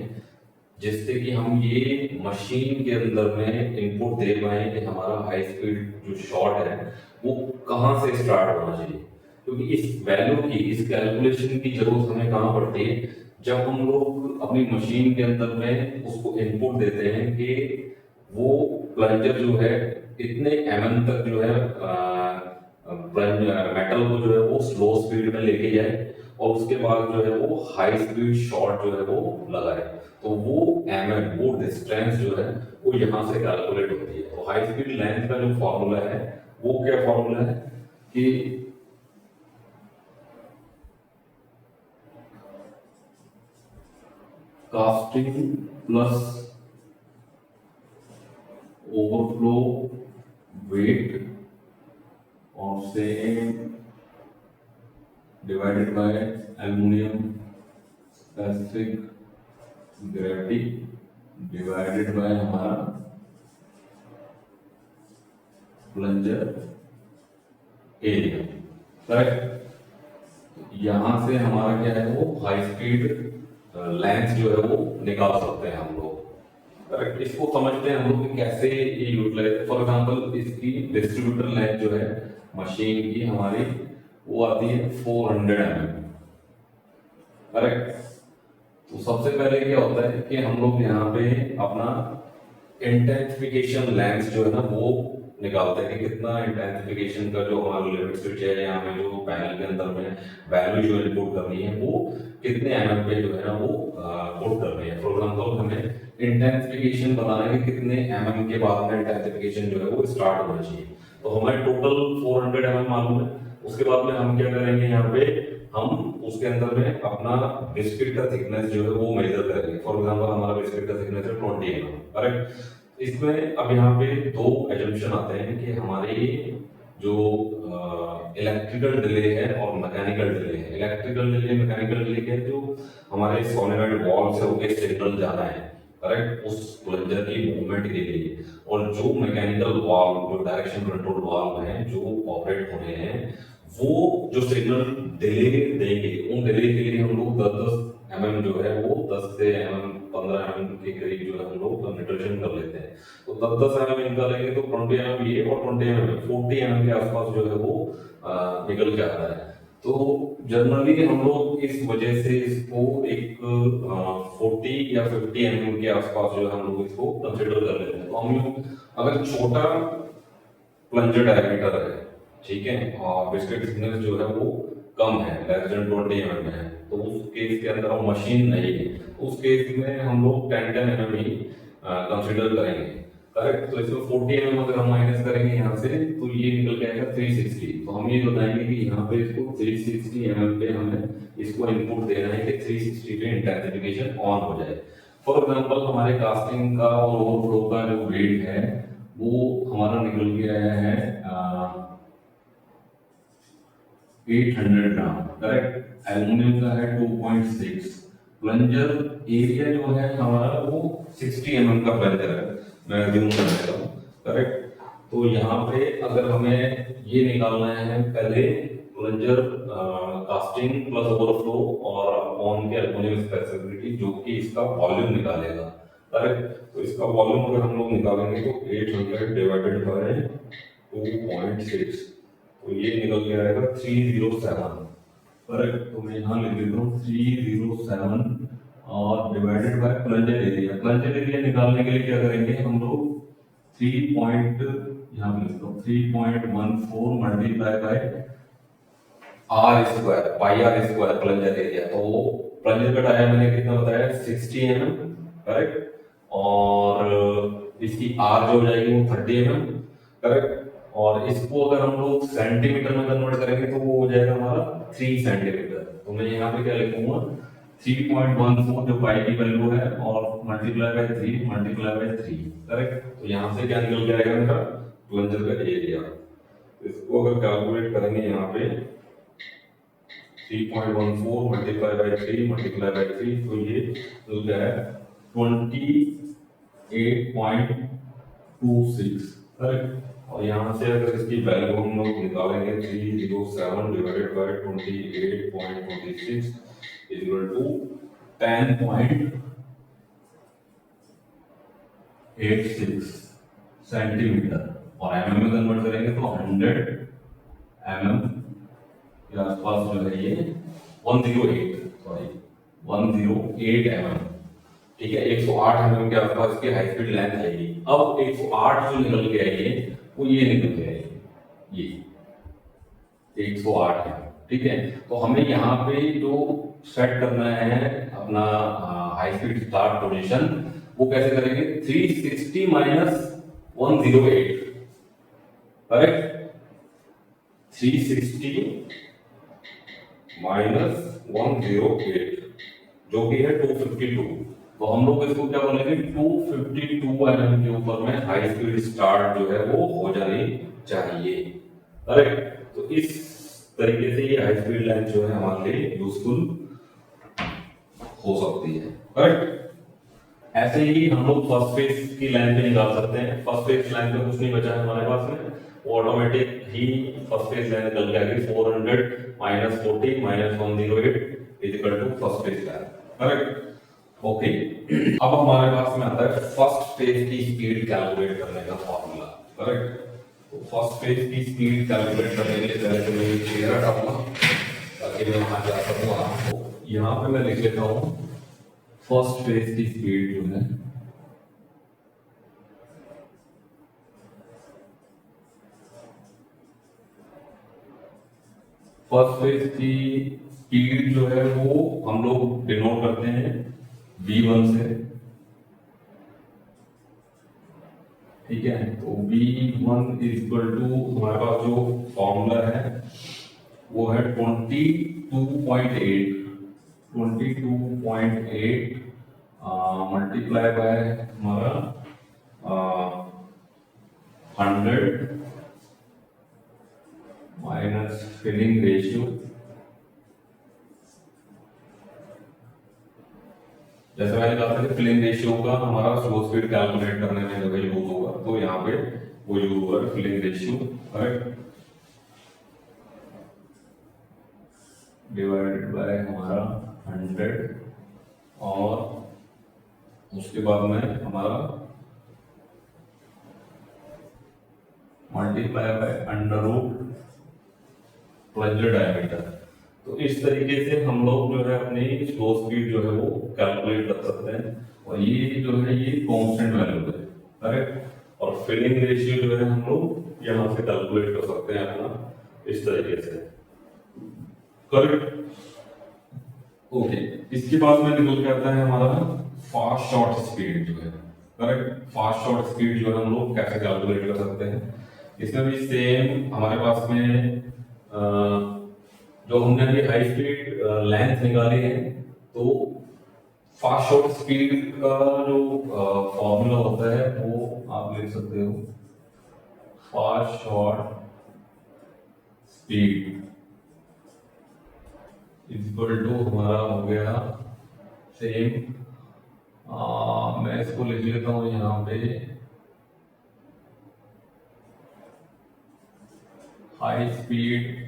जिससे कि हम ये मशीन के अंदर में इनपुट दे पाए कि हमारा हाई स्पीड जो शॉट है वो कहाँ से स्टार्ट होना चाहिए। क्योंकि इस वैल्यू की, इस कैलकुलेशन की जरूरत हमें कहाँ पड़ती है, जब हम लोग अपनी मशीन के अंदर में उसको इनपुट देते हैं कि वो प्लंजर जो है इतने एमएम तक जो है मेटल को जो है वो स्लो स्पीड में लेके जाए, और उसके बाद जो है वो हाई स्पीड शॉट जो है वो लगाए। तो वो एमएम, वो डिस्टेंस जो है वो यहाँ से कैलकुलेट होती है। तो हाई स्पीड लेंथ का जो फॉर्मूला है वो क्या फॉर्मूला है कि कास्टिंग प्लस ओवरफ्लो वेट और same divided by aluminium specific gravity divided by हमारा प्लंजर एरिया, करेक्ट। यहां से हमारा क्या है, वो हाई स्पीड लेंथ जो है वो निकाल सकते हैं हम लोग, करेक्ट। इसको समझते हैं हम लोग कि कैसे ये यूटिलाइज। फॉर एग्जांपल इसकी डिस्ट्रीब्यूटर लेंथ जो है मशीन की हमारी वो आती है 400 mm, करेक्ट। तो सबसे पहले क्या होता है कि हम लोग यहाँ पे अपना इंटेंसिफिकेशन लेंथ जो है ना वो निकालते हैं कि कितना इंटेंसिफिकेशन का जो हमारा लिमिट स्विच है, या हमें जो पैनल के अंदर में वैल्यू जो इनपुट करनी है वो कितने एमएम पे जो है ना वो पुट करनी है। फॉर एग्जांपल हमें इंटेंसिफिकेशन बताना है कि कितने एमएम के बाद में इंटेंसिफिकेशन जो है वो स्टार्ट होना चाहिए। तो हमें टोटल 400 एमएम मालूम है। उसके बाद में हम क्या करेंगे, यहाँ पे हम उसके अंदर में अपना बिस्किट का थिकनेस जो है वो मेजर करेंगे। फॉर एग्जांपल हमारा बिस्किट का थिकनेस है 20 mm, करेक्ट। इसमें अब यहाँ पे दो एजम्पशन आते हैं कि हमारे जो इलेक्ट्रिकल डिले है और मैकेनिकल डिले है। इलेक्ट्रिकल डिले, मैकेनिकल डिले क्या है, जो हमारे सोलेनॉइड वॉल्व से होकर सिग्नल जाना है, करेक्ट, उस प्लंजर की मूवमेंट के लिए। और जो मैकेनिकल वाल्व, जो डायरेक्शन कंट्रोल वाल्व हैं जो ऑपरेट होने हैं, वो जो सिग्नल डिले देंगे, उन डिले के लिए हम लोग 10-10 mm जो है वो 10 से 15 mm के करीब जो है हम लोग कंसिडरेशन कर लेते हैं। तो 10-10 mm इनका लेंगे तो 20 mm ये और 20 mm 40 mm के आसपास जो है वो निकल के आता है। तो जनरली हम लोग इस वजह से इसको एक 40 या 50 mm के आसपास जो है हम लोग इसको कंसिडर कर लेते हैं। तो हम लोग अगर छोटा प्लंजर डायमीटर है, ठीक है, और विस्केट थिकनेस जो है वो कम है, लेस देन 20 mm है, तो उस केस के अंदर हम मशीन नहीं है, तो उस केस में हम लोग 10 mm ही कंसिडर करेंगे। करेक्ट। तो इसमें 40 mm अगर हम माइनस करेंगे यहाँ से तो ये निकल के आएगा 360। तो हम ये बताएंगे कि यहाँ पे इसको 360 mm पे हमें इसको इनपुट देना है कि 360 पे इंटेंसिफिकेशन ऑन हो जाए। फॉर एग्जाम्पल हमारे कास्टिंग का और ओवरफ्लो का जो वेट है वो हमारा निकल के आया है 800 ग्राम। करेक्ट। एल्यूमिनियम का है 2.6। प्लंजर एरिया जो है हमारा वो 60 mm का प्लंजर है, मैं जूम कर देता हूँ। करेक्ट। तो यहाँ पे अगर हमें ये निकालना है पहले प्लंजर कास्टिंग प्लस ओवरफ्लो और अपॉन के एल्यूमिनियम स्पेसिफिसिटी जो कि इसका वॉल्यूम निकालेगा। करेक्ट। तो इसका वॉल्यूम अगर हम लोग निकालेंगे तो 800 डिवाइडेड बाय 2.6, तो ये निकल के आएगा 307। करेक्ट। तो मैं यहाँ लिख देता हूँ 307 और divided by plunger area. Plunger area निकालने के लिए क्या करेंगे हम लोग 3 पॉइंट यहाँ पे लिखता हूँ 3.14 multiply by r square, pi r square plunger area. तो प्लंजर का डाया मैंने कितना बताया 60 mm। करेक्ट। और इसकी आर जो हो जाएगी वो 30 mm। करेक्ट। और इसको अगर हम लोग सेंटीमीटर में कन्वर्ट करेंगे तो वो हो जाएगा हमारा 3 सेंटीमीटर। तो मैं यहाँ पे क्या लिखूंगा 3.14 जो पाई की वैल्यू है और multiply by 3 multiply by 3। Correct. तो यहाँ से क्या निकल के आएगा मेरा प्लंजर का एरिया। इसको अगर कैलकुलेट करेंगे यहाँ पे 3.14 मल्टीप्लाई बाय 3 मल्टीप्लाई बाय 3, तो ये मिल गया है 28.26। करेक्ट। और यहाँ से अगर इसकी वैल्यू हम लोग निकालेंगे 307 divided by 28.26 equal to 10.86 centimetre, और mm में कन्वर्ट करेंगे तो 100 mm के आसपास जो है ये 108 mm। ठीक है। 108 mm के आसपास की हाई स्पीड लेंथ आएगी। अब 108 जो निकल के आई है वो ये निकल के आई, ये 108 है। ठीक है। तो हमें यहाँ पे जो सेट करना है अपना हाई स्पीड स्टार्ट पोजीशन, वो कैसे करेंगे 360 माइनस 108। करेक्ट। 360 माइनस 108 जो कि है 252। तो हम लोग इसको क्या बोलेंगे 252 mm के ऊपर में हाई स्पीड स्टार्ट जो है वो हो जानी चाहिए। करेक्ट। तो इस तरीके से ये हाई स्पीड लाइन जो है हमारे लिए यूजफुल हो सकती है। करेक्ट। ऐसे ही हम लोग फर्स्ट फेज की लाइन भी निकाल सकते हैं। फर्स्ट फेज लाइन पे कुछ नहीं बचा है हमारे पास में, वो ऑटोमेटिक ही फर्स्ट फेज लाइन निकल के आ गई 400 minus 40 minus 108 is equal to first phase line. Correct. Okay. अब हमारे पास में आता है फर्स्ट फेज की स्पीड कैलकुलेट करने का फॉर्मूला। करेक्ट। तो फर्स्ट फेज की स्पीड कैलकुलेट करने के लिए पहले तो मैं ये चेहरा हटाऊंगा ताकि मैं वहां जा सकूं आपको। यहाँ पे मैं लिख लेता हूँ फर्स्ट फेज की स्पीड जो है फर्स्ट फेज की स्पीड जो है वो हम लोग डिनोट करते हैं v1 से। ठीक है। तो v1 इज इक्वल टू हमारे पास जो फॉर्मूला है वो है 22.8 मल्टीप्लाई बाय हमारा 100 माइनस फिलिंग रेशियो। जैसे मैंने कहा था कि फिलिंग रेशियो का हमारा स्लो स्पीड कैलकुलेट करने में जो यूज होगा, तो यहाँ पे वो यूज हुआ filling ratio. Correct. Divided by हमारा 100 और उसके बाद में हमारा multiply by under root plunger diameter. तो इस तरीके से हम लोग जो है अपनी स्लो स्पीड जो है वो कैलकुलेट कर सकते हैं, और ये जो है ये कांस्टेंट वैल्यू है, करेक्ट। और फिलिंग रेशियो जो है हम लोग यहाँ से कैलकुलेट कर सकते हैं अपना इस तरीके से, करेक्ट। ओके, इसके बाद में निकल के आता है हमारा फास्ट शॉर्ट स्पीड जो है, करेक्ट। फास्ट शॉर्ट स्पीड जो है हम लोग कैसे कैलकुलेट कर सकते हैं, इसमें भी सेम हमारे पास में जो हमने अभी हाई स्पीड लेंथ निकाली है, तो फास्ट शॉर्ट स्पीड का जो फॉर्मूला होता है वो आप लिख सकते हो, fast short speed equal to हमारा हो गया सेम, मैं इसको लिख लेता हूं यहाँ पे, high speed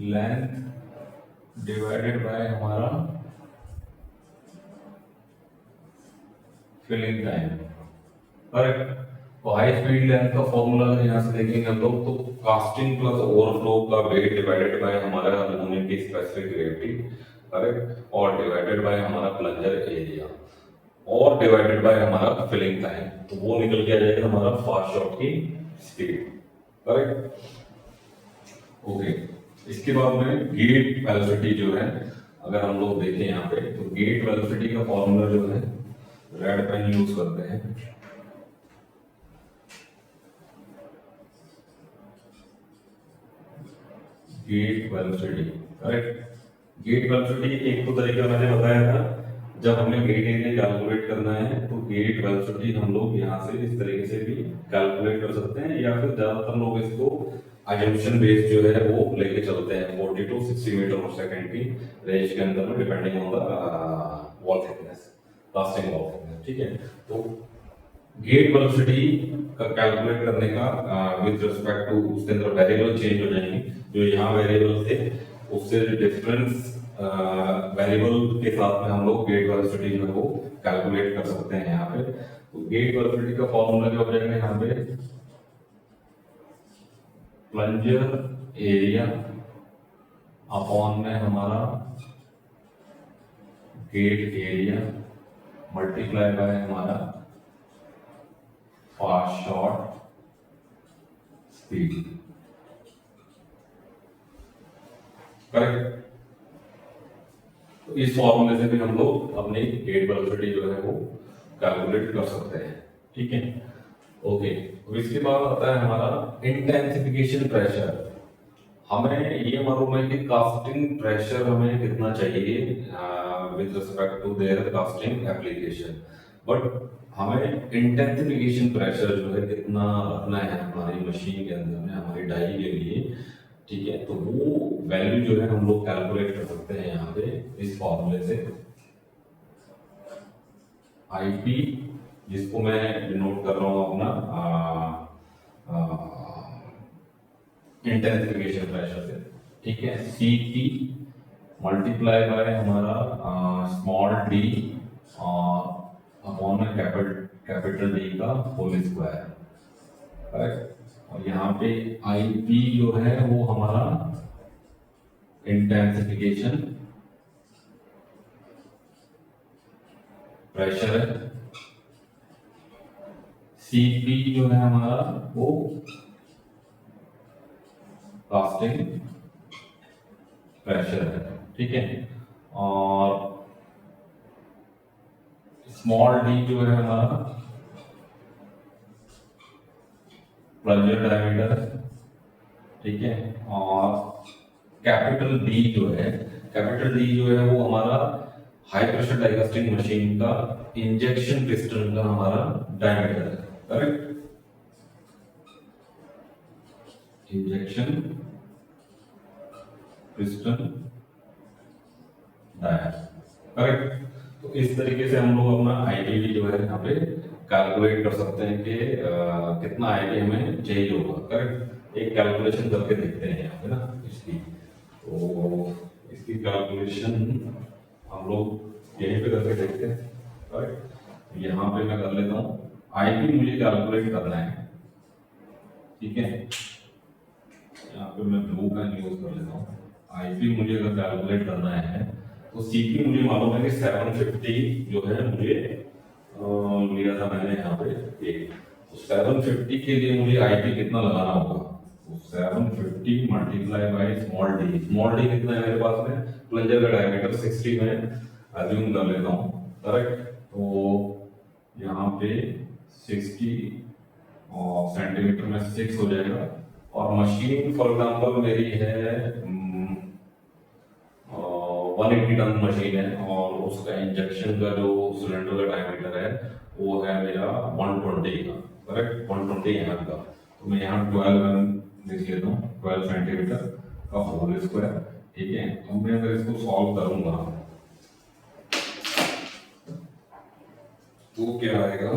length divided by हमारा फिलिंग टाइम, करेक्ट। तो हाई स्पीड लेंथ का फॉर्मूला यहाँ से देखेंगे हम लोग, तो कास्टिंग प्लस ओवरफ्लो का वेट डिवाइडेड बाय हमारा अल्यूमिनियम की स्पेसिफिक ग्रेविटी, करेक्ट, और डिवाइडेड बाय हमारा प्लंजर एरिया, और डिवाइडेड बाय हमारा फिलिंग टाइम, तो वो निकल के आ जाएगा हमारा फास्ट शॉट की स्पीड, करेक्ट। ओके, इसके बाद में गेट वेलोसिटी जो है, अगर हम लोग देखें यहाँ पे, तो गेट वेलोसिटी का फॉर्मूला जो है रेड पेन यूज करते हैं, gate velocity, correct. Gate velocity एक तो तरीका मैंने बताया था, जब हमें गेट एरिया कैलकुलेट करना है तो गेट वेलोसिटी हम लोग यहाँ से इस तरीके से भी कैलकुलेट कर सकते हैं, या फिर ज्यादातर लोग इसको अजम्पशन बेस जो है वो लेके चलते हैं 40 to 60 मीटर पर सेकंड की रेंज के अंदर में, depending on the wall thickness, casting wall thickness, ठीक है। तो गेट वेलोसिटी का कैलकुलेट करने का विद रिस्पेक्ट टू उसके अंदर वेरिएबल चेंज हो जाएंगे, जो यहाँ वेरिएबल थे उससे डिफरेंस वेरिएबल के साथ में हम लोग गेट वेलोसिटी जो है वो कैलकुलेट कर सकते हैं यहाँ पे। तो गेट वेलोसिटी का फॉर्मूला क्या हो जाएगा यहाँ पे, प्लंजर एरिया अपॉन में हमारा गेट एरिया मल्टीप्लाई बाय हमारा फास्ट शॉट स्पीड, करेक्ट। तो इस फॉर्मूले से भी हम लोग अपनी गेट वेलोसिटी जो है वो कैलकुलेट कर सकते हैं, ठीक है। ओके, तो इसके बाद आता है हमारा इंटेंसिफिकेशन प्रेशर। हमें ये मालूम है कि कास्टिंग प्रेशर हमें कितना चाहिए with respect to their casting application, but हमें इंटेंसिफिकेशन प्रेशर जो है कितना रखना है हमारी मशीन के अंदर में, हमारी डाई के लिए, ठीक है। तो वो वैल्यू जो है हम लोग कैलकुलेट कर सकते हैं यहाँ पे इस फॉर्मूले से, आईपी, जिसको मैं डिनोट कर रहा हूँ अपना इंटेंसिफिकेशन प्रेशर से, ठीक है। सीपी मल्टीप्लाई बाय हमारा स्मॉल डी अपॉन में कैपिटल डी का होल स्क्वायर, करेक्ट। और यहाँ पे आईपी जो है वो हमारा इंटेंसिफिकेशन प्रेशर है, सीपी जो है हमारा वो कास्टिंग प्रेशर है, ठीक है। और स्मॉल डी जो है हमारा प्लंजर डायमीटर, ठीक है। और कैपिटल डी जो है, कैपिटल डी जो है वो हमारा हाई प्रेशर डाइकास्टिंग मशीन का इंजेक्शन पिस्टन का हमारा डायमीटर है, correct. Injection piston diameter, correct. तो इस तरीके से हम लोग अपना आईपी जो है यहाँ पे कैलकुलेट कर सकते हैं कि कितना आईपी हमें चाहिए होगा, करेक्ट। एक कैलकुलेशन करके देखते हैं यहाँ पे ना इसकी, तो इसकी कैलकुलेशन हम लोग यहीं पे करके देखते हैं, करेक्ट। यहाँ पे मैं कर लेता हूँ, आईपी मुझे कैलकुलेट करना है, ठीक है। यहाँ पे मैं ब्लू पेन यूज कर लेता हूँ। आईपी मुझे अगर कैलकुलेट करना है तो सीपी मुझे मालूम है कि 750 जो है मुझे लिया था मैंने यहाँ पे एक। तो 750 के लिए मुझे आईपी कितना लगाना होगा? तो 750 मल्टीप्लाई बाई स्मॉल डी कितना है मेरे पास में? प्लंजर का डायमीटर 60 में अज्यूम कर लेता हूँ, करेक्ट। तो यहाँ पे 60 और सेंटीमीटर में 6 हो जाएगा। और मशीन फॉर एग्जाम्पल मेरी है 180 टन मशीन है और उसका इंजेक्शन का जो सिलेंडर का डायमीटर है वो है मेरा 120 का, करेक्ट, 120 एम का। तो मैं यहाँ 12 एम लिख लेता हूँ, 12 सेंटीमीटर का होल स्क्वायर, ठीक है। अब मैं अगर इसको सॉल्व करूंगा तो क्या आएगा?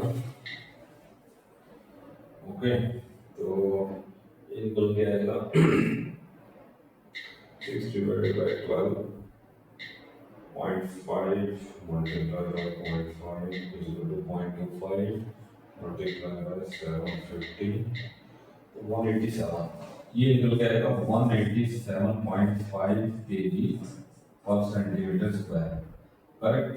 ओके, तो ये निकल के आएगा 6 divided by 12.5 multiplied by 0.5 is equal to 0.25 multiplied by 750 तो 187, ये निकल के आएगा 187.5 kg पर सेंटीमीटर स्क्वायर, करेक्ट।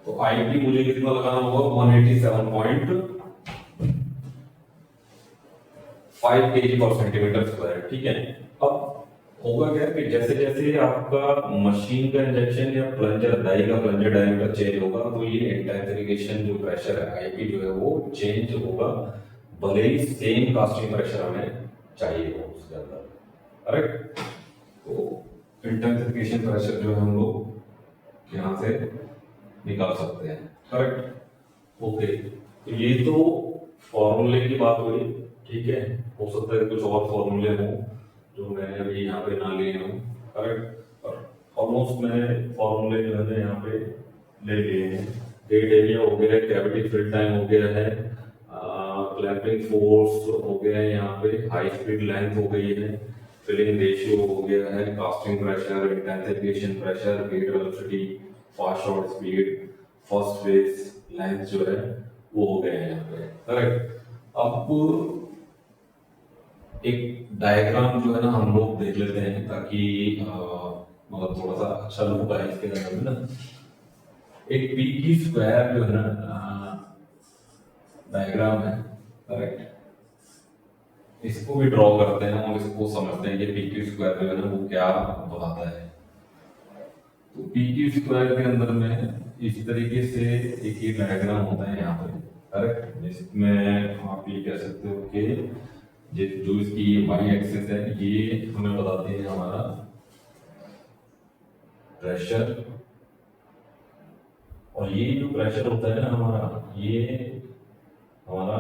तो आईपी मुझे कितना लगाना होगा? 187.5 kg पर सेंटीमीटर स्क्वायर, ठीक है। अब होगा क्या कि जैसे जैसे आपका मशीन का इंजेक्शन या प्लंजर डाई का प्लंजर डायमीटर चेंज होगा तो ये इंटेंसिफिकेशन जो प्रेशर है आईपी जो है वो चेंज होगा, भले ही सेम कास्टिंग प्रेशर हमें चाहिए हो उसके अंदर, करेक्ट। तो इंटेंसिफिकेशन प्रेशर जो है हम लोग यहाँ से निकाल सकते हैं, करेक्ट। ओके, तो ये तो फॉर्मूले की बात हुई, ठीक है। हो सकता है कुछ और फॉर्मूले हो जो मैंने अभी यहाँ पे ना लिए हों, करेक्ट। और ऑलमोस्ट मैंने फॉर्मूले जो है यहाँ पे ले लिए हैं। गेट एरिया हो गया है, कैविटी फिल टाइम हो गया है, क्लैंपिंग फोर्स हो गया है, यहाँ पे हाई स्पीड लेंथ हो गई है, फिलिंग रेशियो हो गया है, casting pressure, intensification pressure, gate velocity, fast short speed, first phase length जो है वो हो गए हैं यहाँ पे, करेक्ट। अब एक डायग्राम जो है ना हम लोग देख लेते हैं ताकि मतलब थोड़ा सा अच्छा लुक आए इसके अंदर में ना। एक पी की स्क्वायर जो है ना डायग्राम है, करेक्ट। इसको भी ड्रॉ करते हैं और इसको समझते हैं कि पी की स्क्वायर जो है ना वो क्या बताता है। तो पी की स्क्वायर के अंदर में इस तरीके से एक ही डायग्राम होता है यहाँ पे, करेक्ट। जिसमें आप ये कह सकते हो कि जो इसकी वाई एक्सिस है ये हमें बताते हैं हमारा प्रेशर, और ये जो प्रेशर होता है ना हमारा, ये हमारा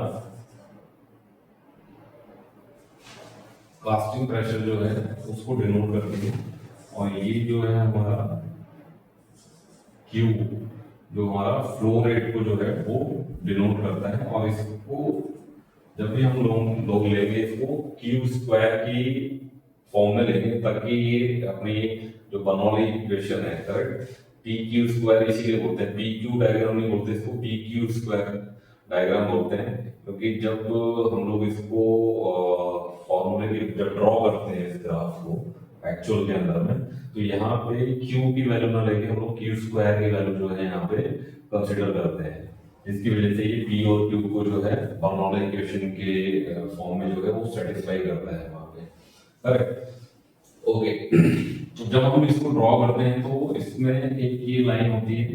कास्टिंग प्रेशर जो है उसको डिनोट करती है। और ये जो है हमारा क्यू जो हमारा फ्लो रेट को जो है वो डिनोट करता है। और इसको जब भी हम लोग लेंगे इसको क्यू स्क्वायर की फॉर्म में लेंगे ताकि ये अपनी जो बर्नौली इक्वेशन है, करेक्ट, पी क्यू स्क्वायर इसीलिए बोलते हैं, पी क्यू डायग्राम नहीं बोलते इसको, पी क्यू स्क्वायर डायग्राम बोलते हैं। क्योंकि जब हम लोग इसको फॉर्मूले की जब ड्रॉ करते हैं इस ग्राफ को एक्चुअल के अंदर में, तो यहाँ पे क्यू की वैल्यू ना लेके हम लोग क्यू स्क्वायर की वैल्यू जो है यहाँ पे कंसिडर करते हैं। इसकी वजह से ये पी और क्यू को जो है बर्नौली इक्वेशन के फॉर्म में जो है वो सेटिस्फाई करता है वहाँ पे, करेक्ट। ओके, तो जब हम इसको ड्रॉ करते हैं तो इसमें एक ये लाइन होती है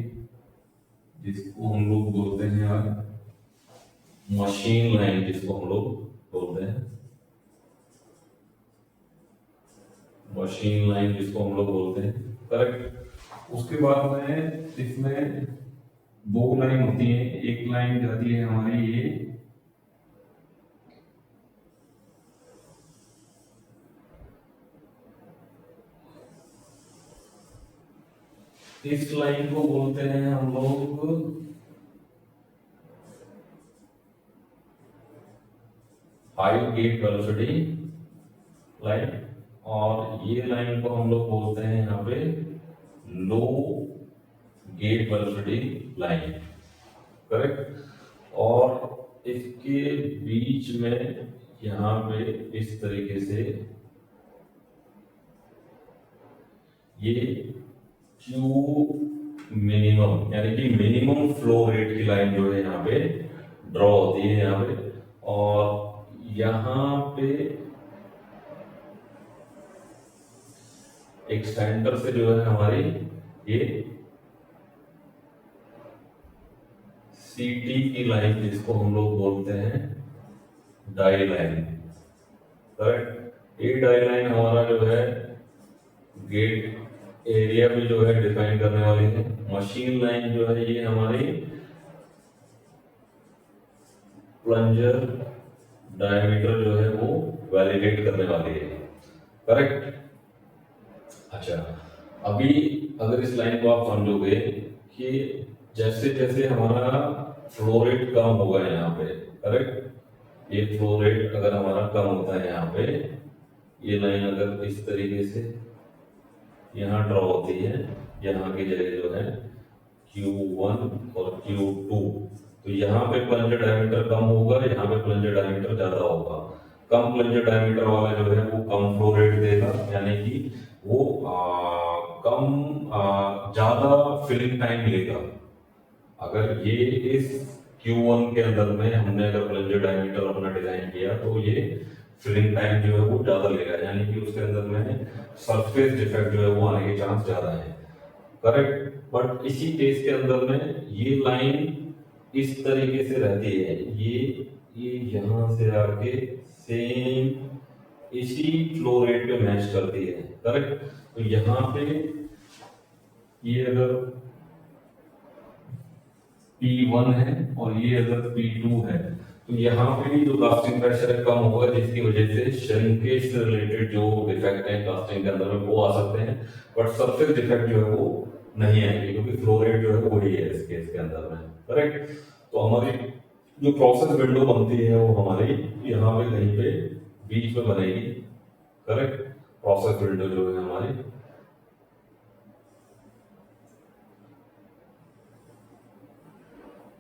जिसको हम लोग बोलते हैं यार मशीन लाइन, जिसको हम लोग बोलते हैं मशीन लाइन, जिसको हम लोग बोलते हैं, करेक्ट। उसके बाद में इसमें दो लाइन होती है, एक लाइन जाती है हमारी ये इस लाइन को बोलते हैं हम लोग हाई गेट वेलोसिटी लाइन, और ये लाइन को हम लोग बोलते हैं यहाँ पे लो गेट वेलोसिटी लाइन, करेक्ट। और इसके बीच में यहाँ पे इस तरीके से ये क्यू मिनिमम यानी कि मिनिमम फ्लो रेट की लाइन जो है यहाँ पे ड्रॉ होती है यहाँ पे, और यहाँ पे एक सेंटर से जो है हमारी ये सीटी की लाइन, जिसको हम लोग बोलते हैं डाई लाइन, करेक्ट। ये डाई लाइन हमारा जो है गेट एरिया भी जो है डिफाइन करने वाली है। मशीन लाइन जो है ये हमारी प्लंजर डायमीटर जो है वो वैलिडेट करने वाली है, करेक्ट। अच्छा, अभी अगर इस लाइन को आप समझोगे कि जैसे जैसे हमारा फ्लो रेट कम होगा यहाँ पे, करेक्ट, ये फ्लो रेट अगर हमारा कम होता है यहाँ पे, ये लाइन अगर इस तरीके से यहाँ ड्रॉ होती है, यहाँ की जगह जो है Q1 और Q2, तो यहाँ पे प्लंजर डायमीटर कम होगा, यहाँ पे प्लंजर डायमीटर ज्यादा होगा। कम प्लंजर डायमीटर वाला जो है वो कम फ्लो रेट देगा, यानी कि वो ज्यादा फिलिंग टाइम लेगा। अगर ये इस Q1 के अंदर में हमने अगर प्लंजर डायमीटर अपना डिजाइन किया तो ये फिलिंग टाइम जो है वो ज्यादा लेगा, यानी कि उसके अंदर में सरफेस डिफेक्ट जो है वो आने के चांस ज्यादा है, करेक्ट। बट इसी केस के अंदर में ये लाइन इस तरीके से रहती है, ये यहां से आके सेम इसी फ्लो रेट पे मैच करती है, करेक्ट। तो यहाँ पे ये अगर P1 है और ये अगर P2 है, तो यहाँ पे भी जो कास्टिंग प्रेशर है कम होगा, जिसकी वजह से श्रिंकेज से रिलेटेड जो डिफेक्ट है कास्टिंग के अंदर में वो आ सकते हैं, बट सरफेस डिफेक्ट जो है वो नहीं आएंगे, क्योंकि फ्लो रेट जो है वही है इस केस के अंदर में, करेक्ट। तो हमारी जो प्रोसेस विंडो बनती है वो हमारी यहाँ पे कहीं पे बीच में बनेगी, करेक्ट। प्रोसेस विंडो जो है हमारी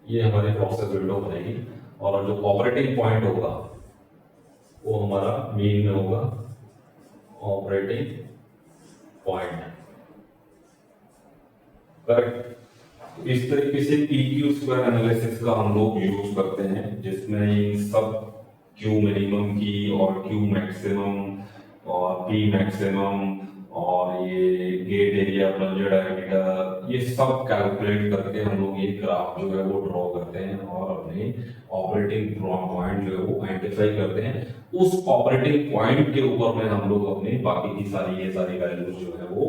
ये हमारी प्रोसेस विंडो बनेगी, और जो ऑपरेटिंग पॉइंट होगा वो हमारा मीन में होगा, ऑपरेटिंग पॉइंट, करेक्ट। इस तरीके से PQ स्क्वायर एनालिसिस का हम लोग यूज करते हैं, जिसमें इन सब Q मिनिमम की और Q मैक्सिमम और P मैक्सिमम और ये गेट एरिया, प्लंजर डायमीटर, ये सब कैलकुलेट करके हम लोग ये ग्राफ जो है वो ड्रॉ करते हैं और अपने ऑपरेटिंग पॉइंट जो है वो आइडेंटिफाई करते हैं। उस ऑपरेटिंग पॉइंट के ऊपर में हम लोग अपने बाकी की ये सारी वैल्यूज जो है वो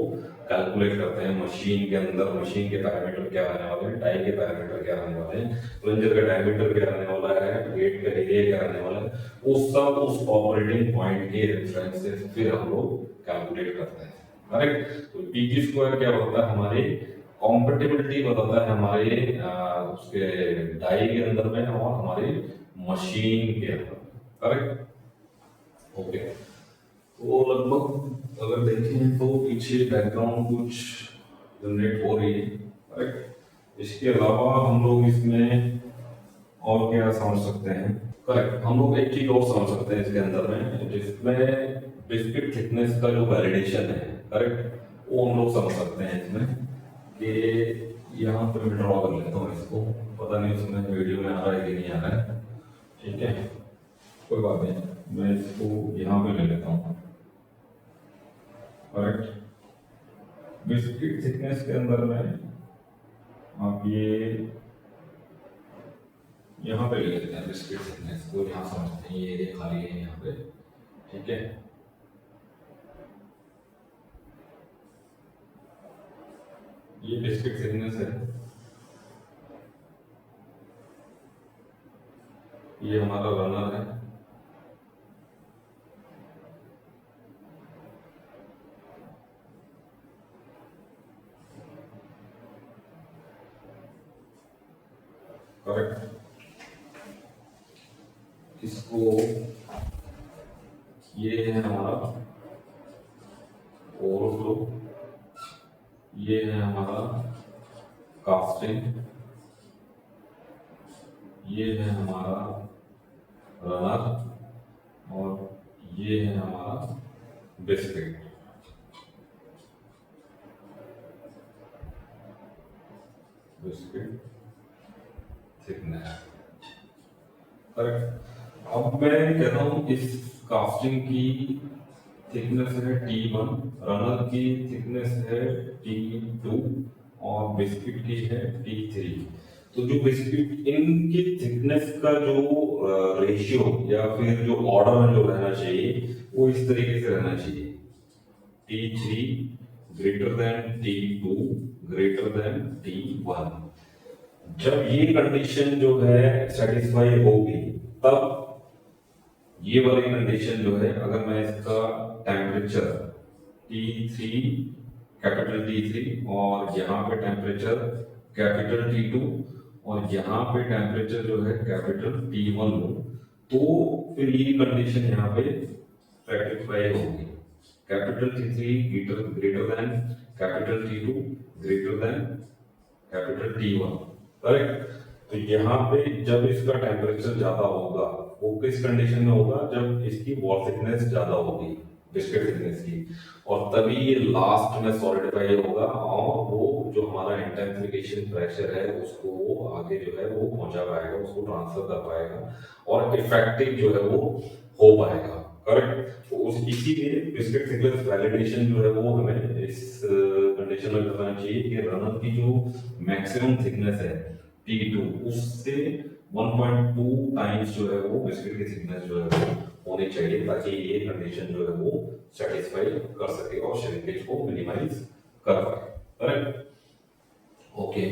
कैलकुलेट करते हैं मशीन के अंदर। मशीन के पैरामीटर क्या रहने वाले हैं, टाई के पैरामीटर क्या रहने वाले हैं, प्लंजर का डायमीटर क्या रहने वाला है, गेट का एरिया क्या रहने वाला है, वो सब उस ऑपरेटिंग पॉइंट के रेफरेंस से फिर हम लोग कैलकुलेट करते हैं, करेक्ट। तो PQ स्क्वायर क्या बताता है, हमारी कॉम्पेटिबिलिटी बताता है हमारे उसके डाई के अंदर में और हमारे मशीन के अंदर, करेक्ट। ओके, तो लगभग अगर देखें तो पीछे बैकग्राउंड कुछ जनरेट हो रही है, करेक्ट। इसके अलावा हम लोग इसमें और क्या समझ सकते हैं, करेक्ट। हम लोग एक चीज और समझ सकते हैं इसके अंदर में, जिसमें बिस्किट थिकनेस का जो वैलिडेशन है, करेक्ट, वो हम लोग समझ सकते हैं इसमें कि यहाँ पे मैं ड्रॉ कर लेता हूँ इसको, पता नहीं उसमें वीडियो में आ रहा है कि नहीं आ रहा है, ठीक है, कोई बात नहीं, मैं इसको यहाँ पे ले लेता हूँ, करेक्ट। बिस्किट थिकनेस के अंदर में आप ये यहाँ पे ले लेते हैं बिस्किट थिकनेस को, यहाँ समझते हैं ये एरिया खाली है यहाँ पे, ठीक है। ये बिस्किट थिकनेस है, ये हमारा रनर है, करेक्ट। इसको ये है हमारा ओवरफ्लो, ये है हमारा कास्टिंग, ये है हमारा रनर ये है हमारा बिस्किट, बिस्किट थिकनेस। करेक्ट। अब मैं कहता हूँ इस कास्टिंग की थिकनेस है T1, रनर की थिकनेस है T2 और बिस्किट की है T3। तो जो बिस्किट इनकी थिकनेस का जो रेशियो या फिर जो ऑर्डर में जो रहना चाहिए वो इस तरीके से रहना चाहिए, T3 greater than T2 greater than T1। जब ये कंडीशन जो है सेटिस्फाई होगी तब ये वाली कंडीशन जो है, अगर मैं इसका टेम्परेचर T3 कैपिटल T3 और यहाँ पे टेम्परेचर कैपिटल T2 और यहाँ पे टेम्परेचर जो है कैपिटल T1 लूँ तो फिर ये कंडीशन यहाँ पे सेटिस्फाई होगी। Capital T3 greater than capital T2 greater than capital T1। Correct. तो यहाँ पे जब इसका टेम्परेचर ज्यादा होगा वो किस कंडीशन में होगा, जब इसकी वॉल थिकनेस ज्यादा होगी बिस्किट थिकनेस की, और तभी ये लास्ट में सॉलिडिफाई होगा और वो जो हमारा इंटेंसिफिकेशन प्रेशर है उसको वो आगे जो है वो पहुंचा पाएगा, उसको ट्रांसफर कर पाएगा और इफेक्टिव जो है वो हो पाएगा। करेक्ट। तो उस इसीलिए बिस्किट थिकनेस वैलिडेशन जो है वो हमें इस कंडीशन में करना चाहिए कि रनर की जो मैक्सिमम थिकनेस है T2 उससे 1.2 टाइम्स जो है वो बिस्किट की थिकनेस जो है वो होनी चाहिए ताकि ये कंडीशन जो है वो सेटिस्फाई कर सके और श्रिंकेज को मिनिमाइज कर पाए। करेक्ट। ओके।